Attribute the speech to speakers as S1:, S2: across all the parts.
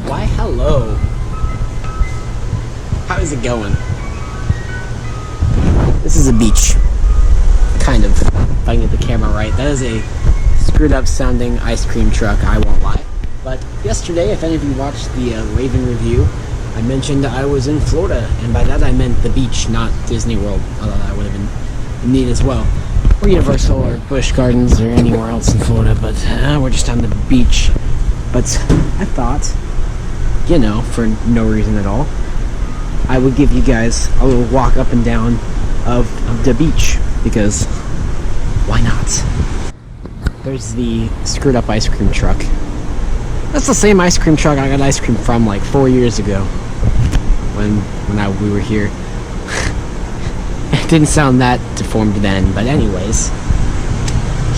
S1: Why, hello. How is it going? This is a beach. Kind of. If I can get the camera right. That is a screwed up sounding ice cream truck, I won't lie. But yesterday, if any of you watched the Raven review, I mentioned I was in Florida, and by that I meant the beach, not Disney World, although that would have been neat as well. Or Universal, or Busch Gardens, or anywhere else in Florida, but we're just on the beach. But I thought, you know, for no reason at all, I would give you guys a little walk up and down of the beach, because why not? There's the screwed up ice cream truck. That's the same ice cream truck I got ice cream from like 4 years ago when we were here. It didn't sound that deformed then, but anyways,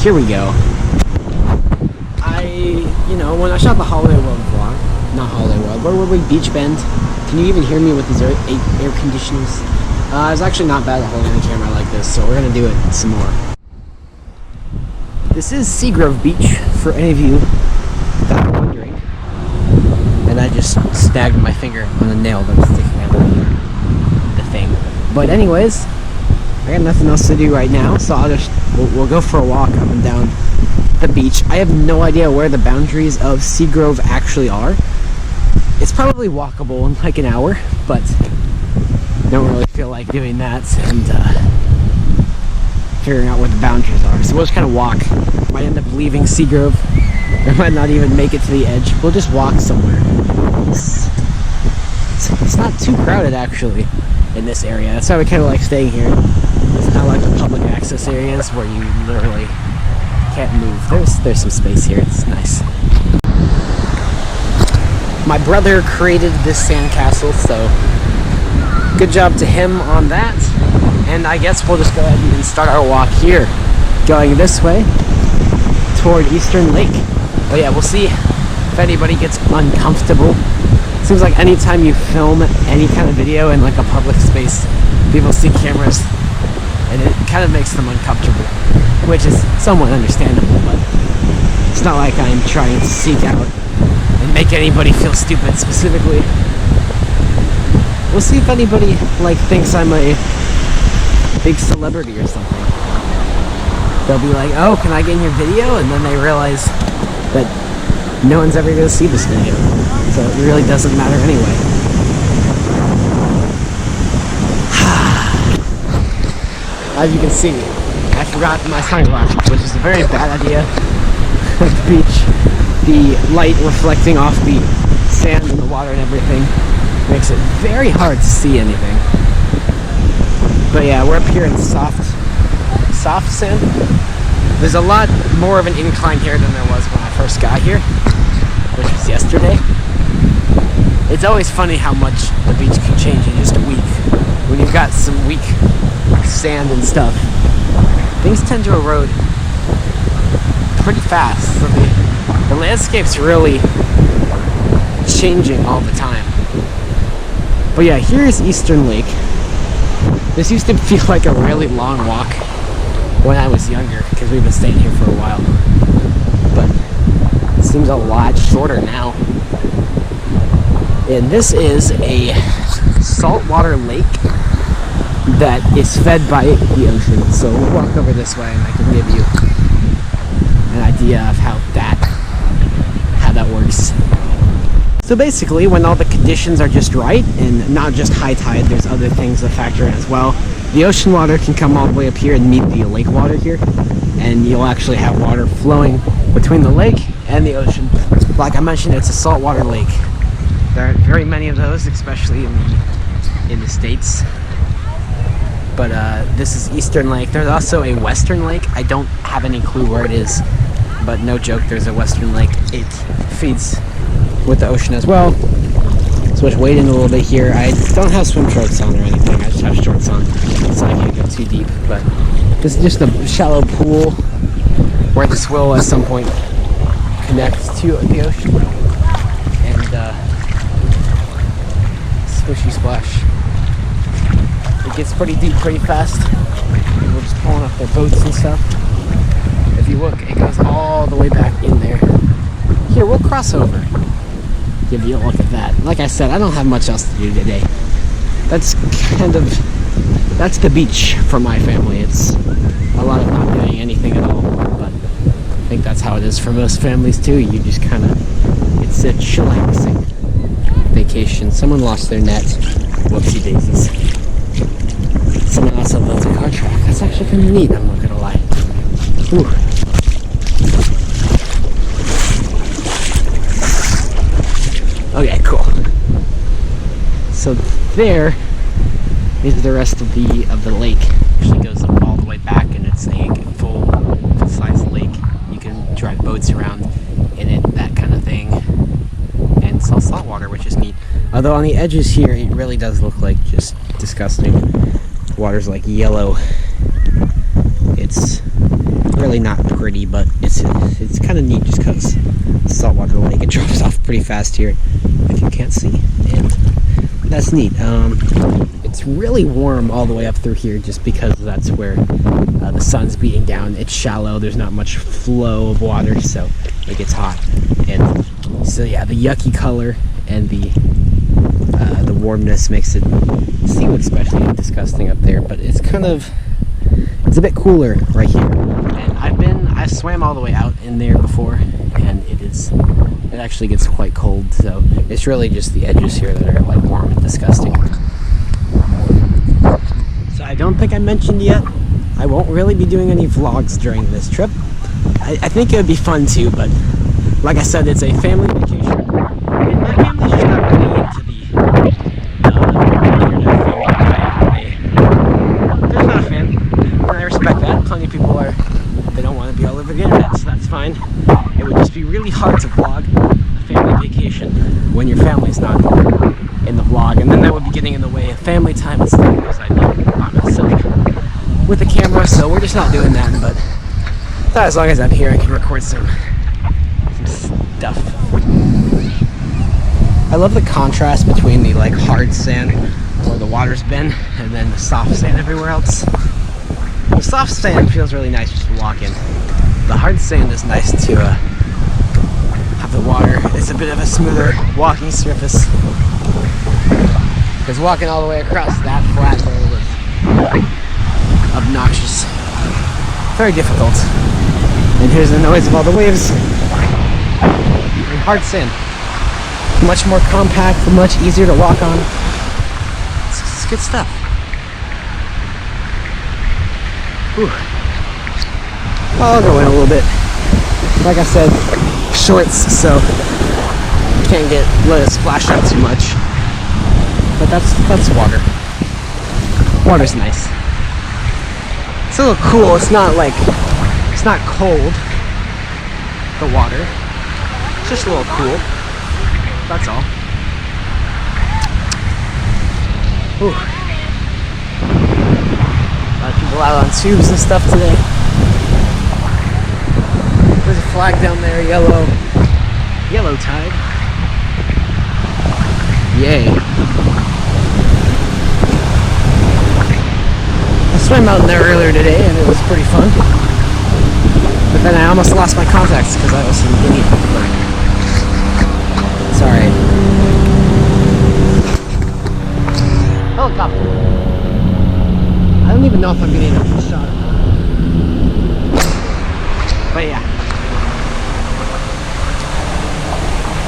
S1: here we go. When I shot the Holiday World vlog, not Holiday World, where were we? Beach Bend. Can you even hear me with these air conditioners? It's actually not bad at holding the camera like this, so we're gonna do it some more. This is Seagrove Beach, for any of you that are wondering. And I just snagged my finger on a nail that was sticking out of the thing. But anyways, I got nothing else to do right now, so we'll go for a walk up and down the beach. I have no idea where the boundaries of Seagrove actually are. It's probably walkable in like an hour, but I don't really feel like doing that and figuring out where the boundaries are. So we'll just kind of walk. Might end up leaving Seagrove. I might not even make it to the edge. We'll just walk somewhere. It's not too crowded actually in this area. That's why we kind of like staying here. It's not like the public access areas where you literally can't move. There's some space here. It's nice. My brother created this sandcastle, so good job to him on that. And I guess we'll just go ahead and start our walk here, going this way toward Eastern Lake. But yeah, we'll see if anybody gets uncomfortable. Seems like anytime you film any kind of video in like a public space, people see cameras and it kind of makes them uncomfortable, which is somewhat understandable, but it's not like I'm trying to seek out and make anybody feel stupid specifically. We'll see if anybody like thinks I'm a big celebrity or something. They'll be like, oh, can I get in your video? And then they realize that no one's ever going to see this video, so it really doesn't matter anyway. As you can see, I forgot my sunglasses, which is a very bad idea at the beach. The light reflecting off the sand and the water and everything makes it very hard to see anything. But yeah, we're up here in soft sand. There's a lot more of an incline here than there was when I first got here, which was yesterday. It's always funny how much the beach can change in just a week. When you've got some weak sand and stuff, things tend to erode pretty fast. So the landscape's really changing all the time. But yeah, here's Eastern Lake. This used to feel like a really long walk when I was younger, because we've been staying here for a while. But it seems a lot shorter now. And this is a saltwater lake that is fed by the ocean. So we'll walk over this way and I can give you an idea of how that works. So basically, when all the conditions are just right, and not just high tide, there's other things that factor in as well. The ocean water can come all the way up here and meet the lake water here, and you'll actually have water flowing between the lake and the ocean. Like I mentioned, it's a saltwater lake. There aren't very many of those, especially in the States. But this is Eastern Lake. There's also a Western Lake. I don't have any clue where it is, but no joke, there's a Western Lake. It feeds with the ocean as well. So let's wade in a little bit here. I don't have swim shorts on or anything. I just have shorts on, so I can't go too deep. But this is just a shallow pool where this will at some point connect to the ocean. And swishy splash. It gets pretty deep pretty fast. People just pulling up their boats and stuff. If you look, it goes all the way back in there. Here, we'll cross over. give you a look at that. Like I said, I don't have much else to do today. That's the beach for my family. It's a lot of not doing anything at all, but I think that's how it is for most families too. You just kind of, it's a chillaxing vacation. Someone lost their net. Whoopsie daisies. Someone also built a car track. That's actually kind of neat, I'm not gonna lie. Whew. Okay, cool. So there is the rest of the lake. It actually goes up all the way back, and it's a full-size lake. You can drive boats around in it, that kind of thing. And it's all saltwater, which is neat. Although on the edges here, it really does look like just disgusting. The water's like yellow. It's really not pretty, but it's kind of neat just because saltwater lake. It drops off pretty fast here, if you can't see, and that's neat. It's really warm all the way up through here just because that's where the sun's beating down. It's shallow, there's not much flow of water, so it gets hot. And so yeah, the yucky color and the warmness makes it seem especially disgusting up there, but it's a bit cooler right here. And I swam all the way out in there before, and it actually gets quite cold, so it's really just the edges here that are like warm and disgusting. So I don't think I mentioned yet, I won't really be doing any vlogs during this trip. I think it would be fun too, but like I said, it's a family vacation. And my family's just not really into the internet thing. They're not a fan, and I respect that. Plenty of people they don't want to be all over the internet, so that's fine. It would just be really hard to vlog a family vacation when your family's not in the vlog, and then that would be getting in the way of family time and stuff, because I'd be by myself with the camera, so we're just not doing that. But as long as I'm here, I can record some stuff. I love the contrast between the like hard sand where the water's been and then the soft sand everywhere else. The soft sand feels really nice just to walk in. The hard sand is nice to have the water. It's a bit of a smoother walking surface, because walking all the way across that flat road is obnoxious. Very difficult. And here's the noise of all the waves. And hard sand. Much more compact, much easier to walk on. It's good stuff. Whew. I'll go in a little bit. Like I said, shorts, so can't let it splash up too much. But that's water. Water's nice. It's a little cool. It's not cold, the water. It's just a little cool. That's all. Ooh. A lot of people out on tubes and stuff today. There's a flag down there, yellow tide. Yay. I swam out in there earlier today and it was pretty fun. But then I almost lost my contacts because I was an idiot. It's alright. Helicopter. I don't even know if I'm getting a full shot of it. But yeah.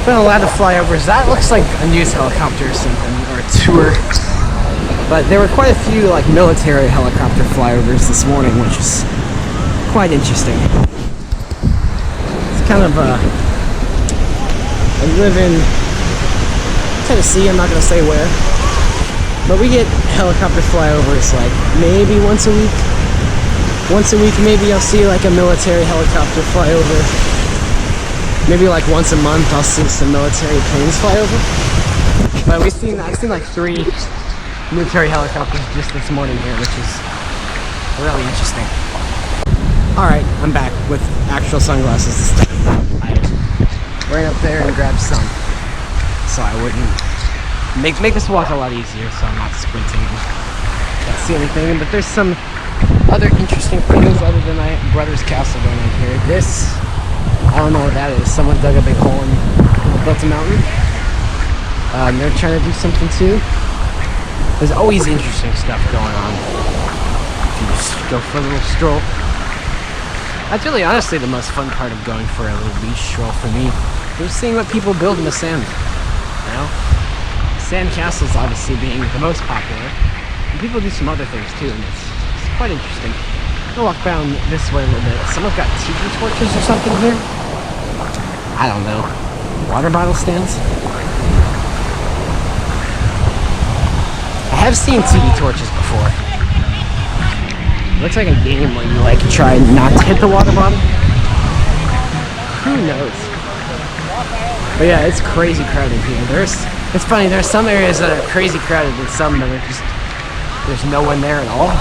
S1: Been a lot of flyovers. That looks like a news helicopter or something, or a tour. But there were quite a few like military helicopter flyovers this morning, which is quite interesting. It's kind of I live in Tennessee, I'm not going to say where, but we get helicopter flyovers like maybe once a week. Once a week maybe I'll see like a military helicopter flyover. Maybe like once a month I'll see some military planes fly over. But I've seen like 3 military helicopters just this morning here, which is really interesting. Alright, I'm back with actual sunglasses this time. I ran up there and grabbed some, so I wouldn't make this walk a lot easier, so I'm not sprinting and can't see anything. But there's some other interesting things other than my brother's castle going on here. This, I don't know what that is. Someone dug a big hole and built a mountain. They're trying to do something too. There's always interesting stuff going on if you just go for a little stroll. That's really honestly the most fun part of going for a little beach stroll for me. Just seeing what people build in the sand. You know? Sand castles obviously being the most popular. And people do some other things too, and it's quite interesting. I'll walk down this way a little bit. Someone's got tiki torches or something here? I don't know. Water bottle stands? I have seen tiki torches before. It looks like a game where you like try not to hit the water bottle. Who knows? But yeah, it's crazy crowded here. It's funny, there's some areas that are crazy crowded and some that are just, there's no one there at all.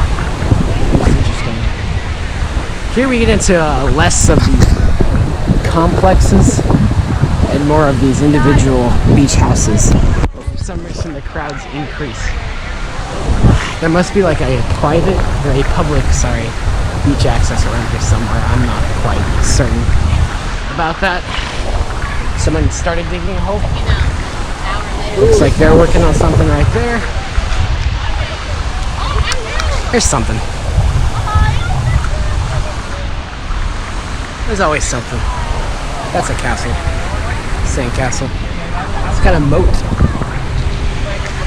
S1: It's interesting. Here we get into less of the complexes and more of these individual beach houses. But for some reason the crowds increase. There must be like a private or a public, beach access around here somewhere. I'm not quite certain about that. Someone started digging a hole. Looks like they're working on something right there. There's something. There's always something. That's a castle. Sand castle. It's got a moat.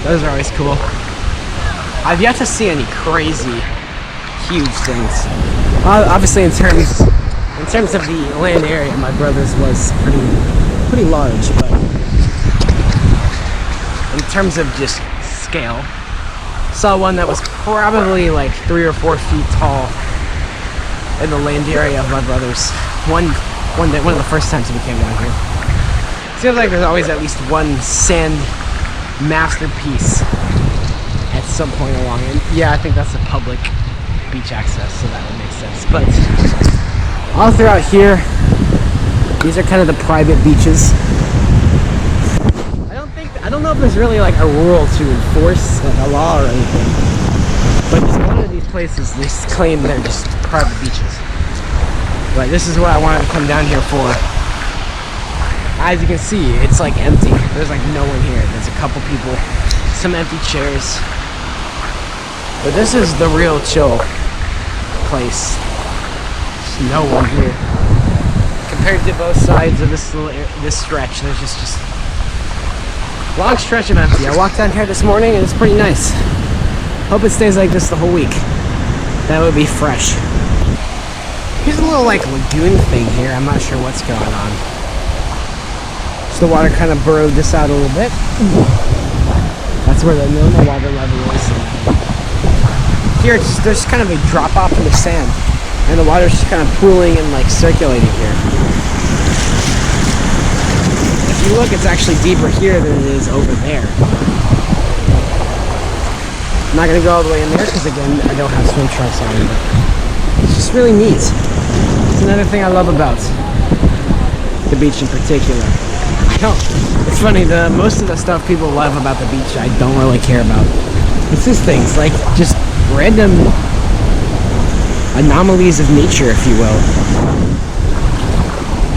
S1: Those are always cool. I've yet to see any crazy, huge things. Obviously, in terms of the land area, my brother's was pretty large, but in terms of just scale, saw one that was probably like 3 or 4 feet tall in the land area of my brother's. One of the first times we came down here. Seems like there's always at least one sand masterpiece at some point along it. Yeah, I think that's a public beach access, so that would make sense. But all throughout here, these are kind of the private beaches. I don't know if there's really like a rule to enforce, like a law or anything. But a lot of these places, they claim they're just private beaches. But this is what I wanted to come down here for. As you can see, it's like empty. There's like no one here. There's a couple people, some empty chairs. But this is the real chill place. There's no one here. Compared to both sides of this stretch, there's just a long stretch of empty. I walked down here this morning and it's pretty nice. Hope it stays like this the whole week. That would be fresh. Here's a little like lagoon thing here. I'm not sure what's going on. So the water kind of burrowed this out a little bit. That's where the normal water level is. Here there's kind of a drop off in the sand, and the water's just kind of pooling and like circulating here. If you look, it's actually deeper here than it is over there. I'm not gonna go all the way in there because again, I don't have swim trunks on, but it's just really neat. It's another thing I love about the beach in particular. It's funny, most of the stuff people love about the beach I don't really care about. It's just things like just random anomalies of nature, if you will,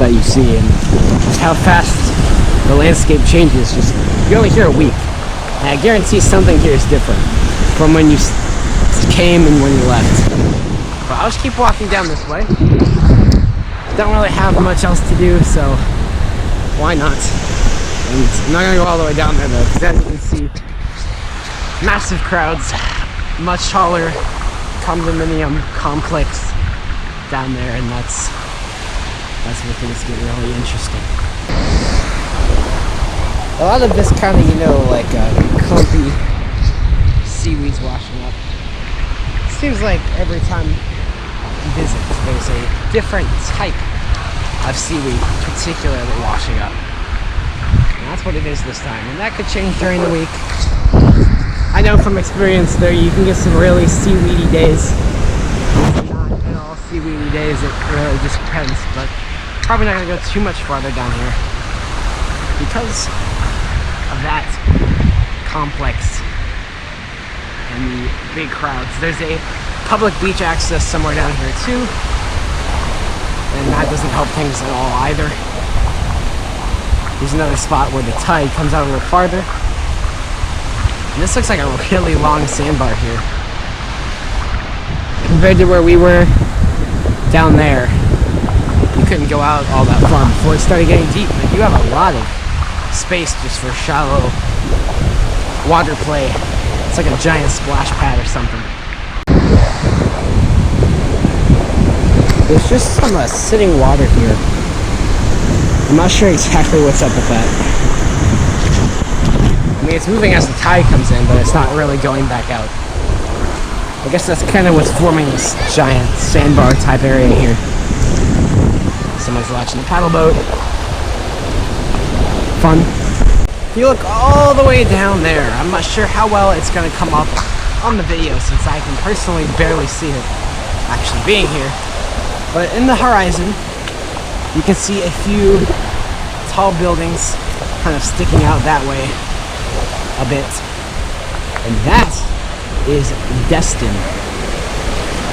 S1: that you see, and just how fast the landscape changes. Just you're only here a week, and I guarantee something here is different from when you came and when you left. But I'll just keep walking down this way. Don't really have much else to do, so why not? And I'm not gonna go all the way down there though, because as you can see, massive crowds, much taller condominium complex down there, and that's where things get really interesting. A lot of this kind of, like clumpy seaweed's washing up. It seems like every time you visit, there's a different type of seaweed particularly washing up. And that's what it is this time, and that could change during the week. I know from experience there you can get some really seaweedy days. Not at all seaweedy days, it really just depends, but probably not going to go too much farther down here because of that complex and the big crowds. There's a public beach access somewhere down here too, and that doesn't help things at all either. There's another spot where the tide comes out a little farther. And this looks like a really long sandbar here. Compared to where we were down there, you couldn't go out all that far before it started getting deep. But you have a lot of space just for shallow water play. It's like a giant splash pad or something. There's just some sitting water here. I'm not sure exactly what's up with that. I mean, it's moving as the tide comes in, but it's not really going back out. I guess that's kind of what's forming this giant sandbar type area here. Someone's watching the paddle boat. Fun. If you look all the way down there, I'm not sure how well it's going to come up on the video since I can personally barely see it actually being here. But in the horizon, you can see a few tall buildings kind of sticking out that way a bit. And that is Destin.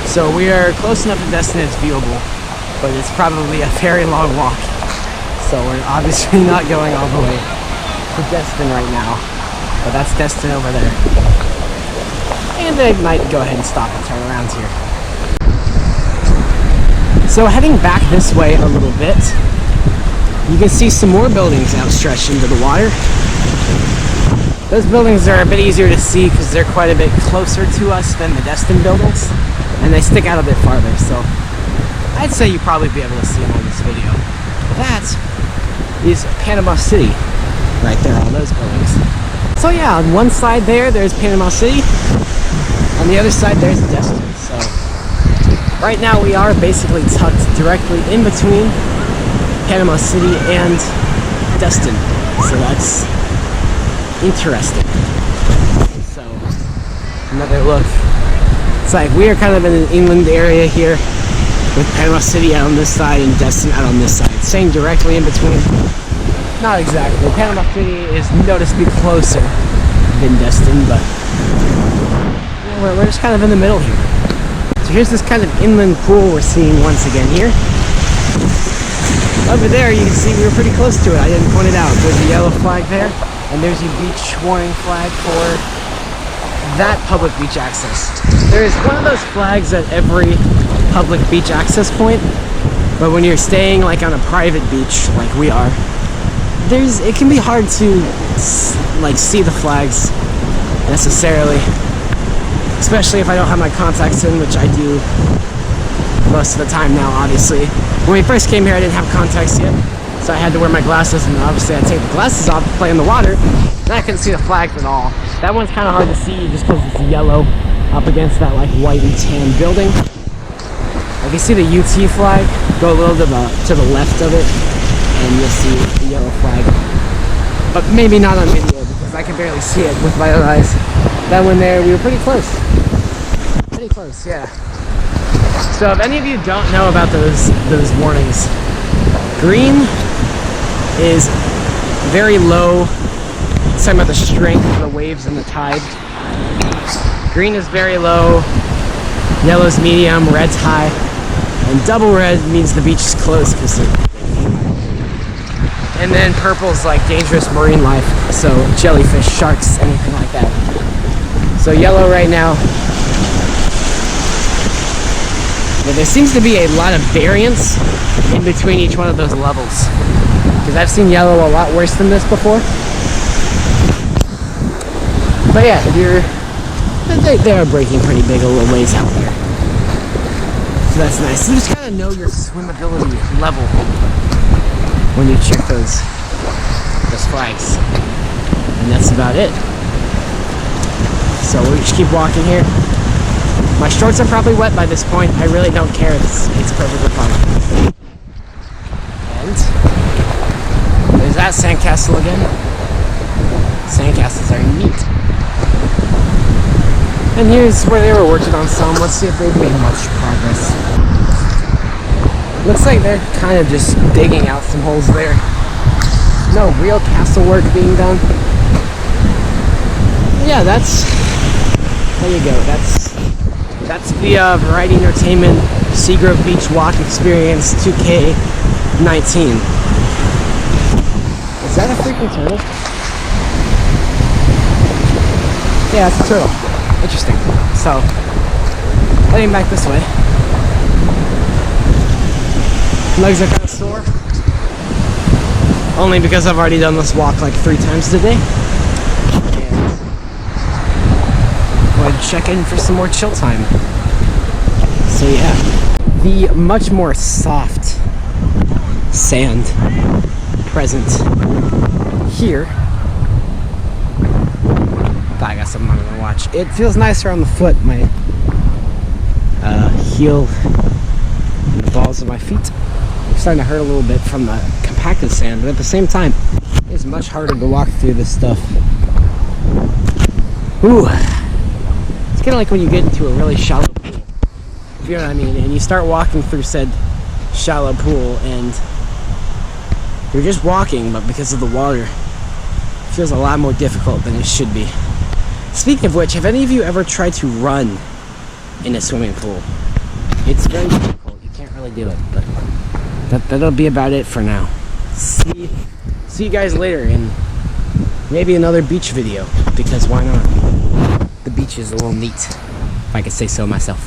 S1: So we are close enough to Destin, it's viewable, but it's probably a very long walk. So we're obviously not going all the way to Destin right now. But that's Destin over there. And I might go ahead and stop and turn around here. So heading back this way a little bit, you can see some more buildings outstretched into the water. Those buildings are a bit easier to see because they're quite a bit closer to us than the Destin buildings, and they stick out a bit farther, so I'd say you'd probably be able to see them on this video. That is Panama City, right there on those buildings. So yeah, on one side there's Panama City, on the other side there's Destin. So right now we are basically tucked directly in between Panama City and Destin. So that's interesting. So another look. It's like we are kind of in an inland area here with Panama City out on this side and Destin out on this side. Staying directly in between. Not exactly. Panama City is noticeably closer than Destin, but we're just kind of in the middle here. So here's this kind of inland pool we're seeing once again here. Over there you can see we were pretty close to it. I didn't point it out. There's a yellow flag there, and there's a beach warning flag for that public beach access. There is one of those flags at every public beach access point, but when you're staying like on a private beach like we are, it can be hard to like see the flags necessarily, especially if I don't have my contacts in, which I do most of the time now, obviously. When we first came here, I didn't have contacts yet, so I had to wear my glasses, and obviously I'd take the glasses off to play in the water, and I couldn't see the flags at all. That one's kind of hard to see just because it's yellow up against that like white and tan building. I can see the UT flag. Go a little to the left of it, and you'll see the yellow flag. But maybe not on video, because I can barely see it with my own eyes. That one there, we were pretty close. Pretty close, yeah. So if any of you don't know about those warnings, green is very low. It's talking about the strength of the waves and the tide. Green is very low, yellow's medium, red's high, and double red means the beach is closed because and then purple's like dangerous marine life, so jellyfish, sharks, anything like that. So yellow right now. But there seems to be a lot of variance in between each one of those levels, because I've seen yellow a lot worse than this before. But yeah, they are breaking pretty big a little ways out there, so that's nice. You just kind of know your swimmability level when you check those flags, and that's about it. So we'll just keep walking here. My shorts are probably wet by this point. I really don't care. It's perfectly fine. And there's that sandcastle again. Sandcastles are neat. And here's where they were working on some. Let's see if they've made much progress. Looks like they're kind of just digging out some holes there. No real castle work being done. Yeah, there you go. That's the Variety Entertainment Seagrove Beach Walk Experience 2K19. Is that a freaking turtle? Yeah, it's a turtle. Interesting. So, heading back this way. Legs are kind of sore. Only because I've already done this walk like 3 times today. And go ahead and check in for some more chill time. So yeah. The much more soft sand present here. I got something I'm gonna watch. It feels nicer on the foot. My heel and the balls of my feet are starting to hurt a little bit from the compacted sand, but at the same time, it's much harder to walk through this stuff. Ooh. It's kind of like when you get into a really shallow pool, if you know what I mean, and you start walking through said shallow pool, and you're just walking, but because of the water, it feels a lot more difficult than it should be. Speaking of which, have any of you ever tried to run in a swimming pool? It's very difficult. You can't really do it, but that'll be about it for now. See you guys later in maybe another beach video, because why not? The beach is a little neat, if I could say so myself.